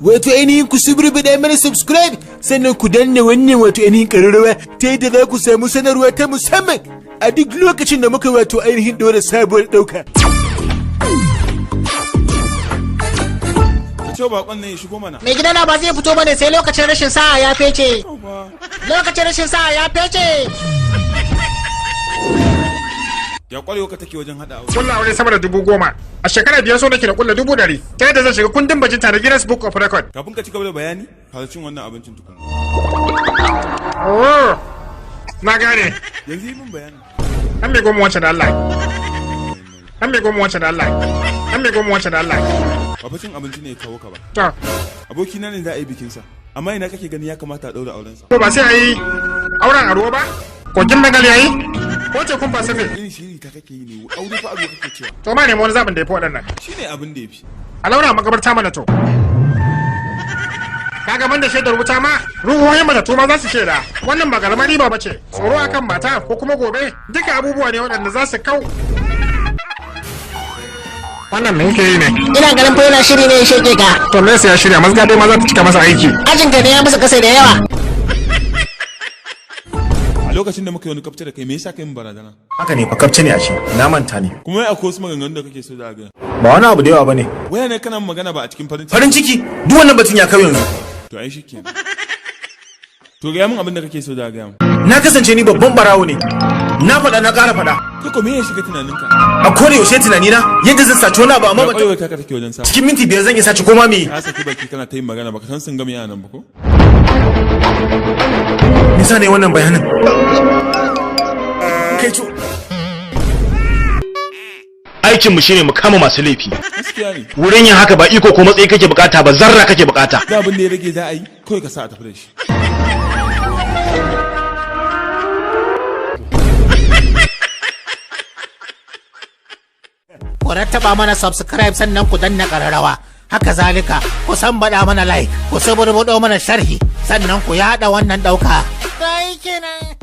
Wato ainihin ku subrubida mana subscribe sannan ku danna wannan wato ainihin ƙararrawa ta yadda za ku samu sanarwa ta musamman a duk lokacin da muka wato ainihin ɗora sabuwar ɗauka. Fito bakon nan ya shigo mana. Mai gidana ba zai fito bane sai lokacin rashin sa'a ya fece. Lokacin rashin sa'a ya fece. Ya kwarewa ka take wajen hada aure. Kulla aure sama da 10,000. A shekara biyar so nake da kulla 100,000. Ta yadda zan shiga kundin bajinta da Guinness Book of Record. Kafin ka ci gaba da bayani, fara cin wannan abincin tukun. Oh, na gane. Yanzu yi min bayani. An mai goma wancan da Allah. An mai goma wancan da Allah. An mai goma wancan da Allah. Ba cin abinci ne ya kawo ka ba. To. Abokina ne za a yi bikinsa. Amma ina kake gani ya kamata a ɗaura aurensa. To ba sai a yi auren a ruwa ba? Kogin Bengal ya yi? Ko ce kun ba safe? Irin shiri ta kake yi ne, aure fa abu kake cewa. To ma nemi wani zaɓin da ya fi waɗannan. Shi ne abin da ya fi. A laura makabarta mana to. Kaga banda shaidar wuta ma, ruhohin matattu ma za su shaida. Wannan ba karamar riba ba ce. Tsoro akan mata ko kuma gobe, duka abubuwa ne waɗanda za su kau. Wannan me yake yi ne? Ina ganin fa yana shiri ne ya shege ka. To me sai ya shirya mazga dai ma za ta cika masa aiki. Ajin ka ne ya masa kasa da yawa. A lokacin da muka yi wani kafce da kai me yasa kai min barazana? Haka ne fa kafce ne a shi, na manta ne. Kuma wai akwai wasu maganganun da kake so da ga. Ba wani abu da yawa bane. Waya ne kana magana ba a cikin farin ciki. Farin ciki, duk wannan batun ya kai yanzu. To ai shikenan. To ga mun abin da kake so da ga mu. Na kasance ni babban barawo ne. Na faɗa na ƙara faɗa. Kako me ya shiga tunaninka? A kore yaushe tunanina yadda zan saci wani abu amma ba ta ka take wajen sa. Cikin minti 5 zan iya saci koma me. Ka saki baki kana ta yin magana baka san sun ga me yana nan ba ko? Nisa ne wannan bayanin. Kai co. Aikinmu shine mu kama masu laifi. Gaskiya ne. Wurin yin haka ba iko ko matsayi kake bukata ba, zarra kake bukata. Da abin da ya rage za a yi kawai ka sa a tafi da shi. Ku rattaba mana subscribe sannan ku danna ƙararrawa. Haka zalika ku san bada mana like, ku saburbudo mana sharhi sannan ku yada wannan ɗauka. Sai kenan.